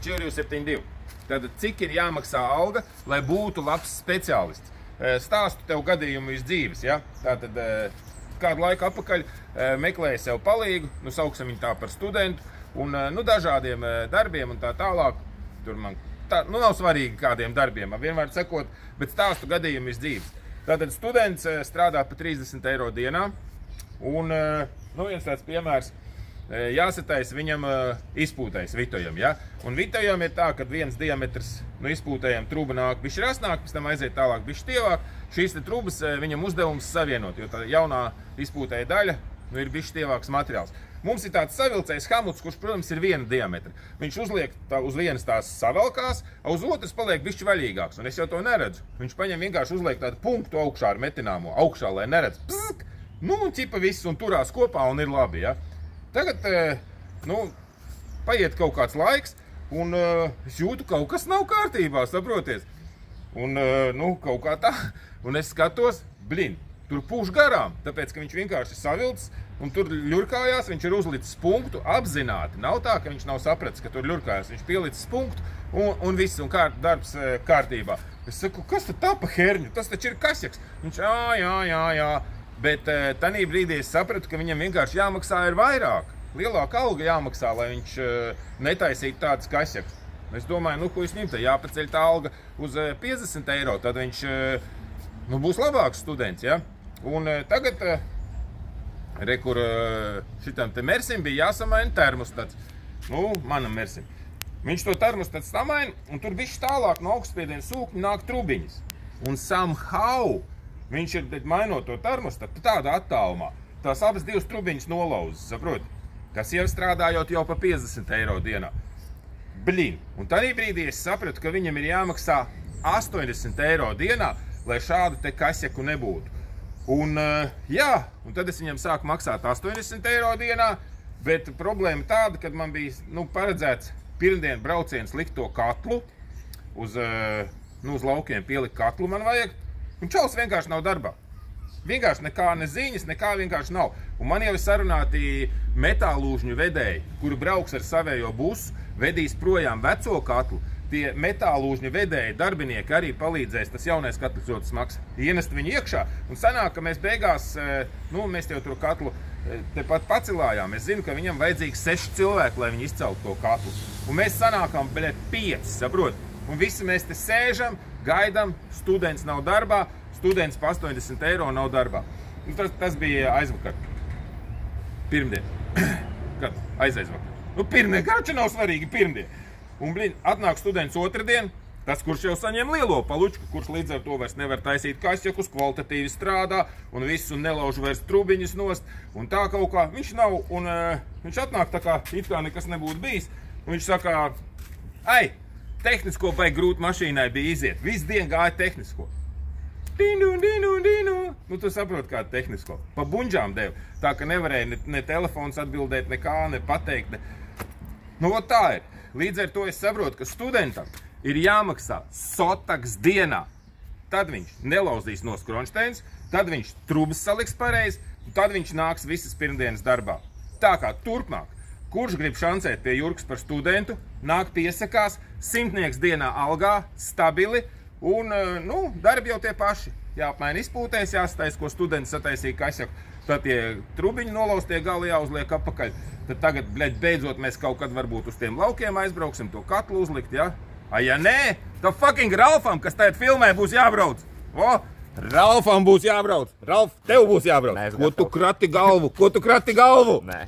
4272. Tad cik ir jāmaksā alga, lai būtu labs speciālists? Stāstu tev gadījumu iz dzīves, ja? Tātad kādu laiku atpakaļ meklēju sev palīgu, nu sauksim viņu tā par studentu, un nu dažādiem darbiem un tā tālāk. Tur man nu nav svarīgi kādiem darbiem, vienmēr sakot, bet stāstu gadījumu iz dzīves. Tātad students strādā pa 30 eiro dienā, un nu viens tāds piemērs, jāsatais viņam izpūtais vitojam, ja? Un vitojam ir tā, kad viens diametrs no izpūtējiem truba nāk bišķi rasnāk, pēc tam aiziet tālāk bišķi tievāk. Šīs te trubas viņam uzdevums savienot, jo tā jaunā izpūtēja daļa nu, ir bišķi tievāks materiāls. Mums ir tāds savilcējs hamuts, kurš, protams, ir viena diametra. Viņš uzliek uz vienas tās savalkās, uz otras paliek bišķi vaļīgāks, un es jau to neredzu. Viņš paņem vienkārši uzliek tādu punktu augšā ar metināmo, augšā, lai neredz. Psk! Nu, un ķipa viss un turās kopā un ir labi, ja? Tagad, nu, paiet kaut kāds laiks, un es jūtu, kaut kas nav kārtībā, saproties. Un, nu, kaut kā tā, un es skatos, blin, tur pūš garām, tāpēc, ka viņš vienkārši savilcis, un tur ļurkājās, viņš ir uzlicis punktu apzināti. Nav tā, ka viņš nav sapratis, ka tur ļurkājās, viņš pielicis punktu, un viss, un darbs kārtībā. Es saku, kas tad tā pa herņu? Tas taču ir kasjaks. Viņš, jā. Bet tanī brīdī es sapratu, ka viņam vienkārši jāmaksā ir vairāk. Lielāka alga jāmaksā, lai viņš netaisītu tādas kasjaks. Es domāju, nu, ko es ņem, tad jāpaceļ tā alga uz 50 eiro, tad viņš nu, būs labāks students, ja? Un tagad, kur šitam te Mersim bija jāsamaina termostats. Nu, manam Mersim. Viņš to termostats samaina, un tur bišķi tālāk no augstspiediena sūkņa nāk trubiņas. Un somehow viņš ir, mainot to termostatu, tādā attālumā, tās abas divas trubiņas nolauzas, saproti? Tas jau strādājot jau pa 50 eiro dienā. Blin, un tādā brīdī es sapratu, ka viņam ir jāmaksā 80 eiro dienā, lai šādu te kasjaku nebūtu. Un, jā, un tad es viņam sāku maksāt 80 eiro dienā, bet problēma tāda, kad man bija, nu, paredzēts pirmdien brauciens likt to katlu, uz laukiem pielikt katlu man vajag, un čalis vienkārši nav darbā. Vienkārši nekā ne ziņas, nekā vienkārši nav. Un man jau ir sarunāti metālūžņu vedēji, kuri brauks ar savējo busu, vedīs projām veco katlu. Tie metālūžņu vedēji darbinieki arī palīdzēs, tas jaunais katls ļoti smags, ienest viņu iekšā. Un sanāk, ka mēs beigās, nu, mēs jau to katlu tepat pacilājām. Es zinu, ka viņam vajadzīgi 6 cilvēki, lai viņi izceltu to katlu. Un mēs sanākam, 5, saprot? Un visi mēs te sēžam, gaidam, students nav darbā, students pa 80 eiro nav darbā. Un tas bija aizvakar. Pirmdien. Kad? Aizvakar. Nu, pirmdien, kāds nav svarīgi pirmdien. Un, blin, atnāk students otrdien, tas, kurš jau saņem lielo palučku, kurš līdz ar to vairs nevar taisīt kasjakus, kvalitatīvi strādā, un viss, un nelauž vairs trubiņas nost, un tā kaut kā. Viņš nav, un viņš atnāk tā kā, it kā nekas nebūtu bijis, un viņš saka, ai, tehnisko baigi grūti mašīnai bija iziet. Visu dienu gāja tehnisko. Dinu. Nu, tu saproti, kādu tehnisko. Pa buņģām deva. Tā, ka nevarēja ne telefons atbildēt, nekā, ne pateikt. Nu, tā ir. Līdz ar to es saprotu, ka studentam ir jāmaksā sotaks dienā. Tad viņš nelauzīs no skronšteins, tad viņš trubas saliks pareizi, un tad viņš nāks visas pirmdienas darbā. Tā kā turpmāk. Kurš grib šancēt pie Jurkas par studentu, nāk piesakās, 100 dienā algā, stabili, un, nu, darbi jau tie paši. Jāapmaina izpūtēs, jāstais, ko students sataisīja kasjaku, tad tie trubiņi nolaustie gali jāuzliek apakaļ. Tad tagad, beidzot, mēs kaut kad varbūt uz tiem laukiem aizbrauksim, to katlu uzlikt, ja? A, ja nē, tad fucking Ralfam, kas tagad filmē, būs jābrauc. O, Ralfam būs jābrauc. Ralf, tev būs jābrauc. Ko tu krati galvu? Nē.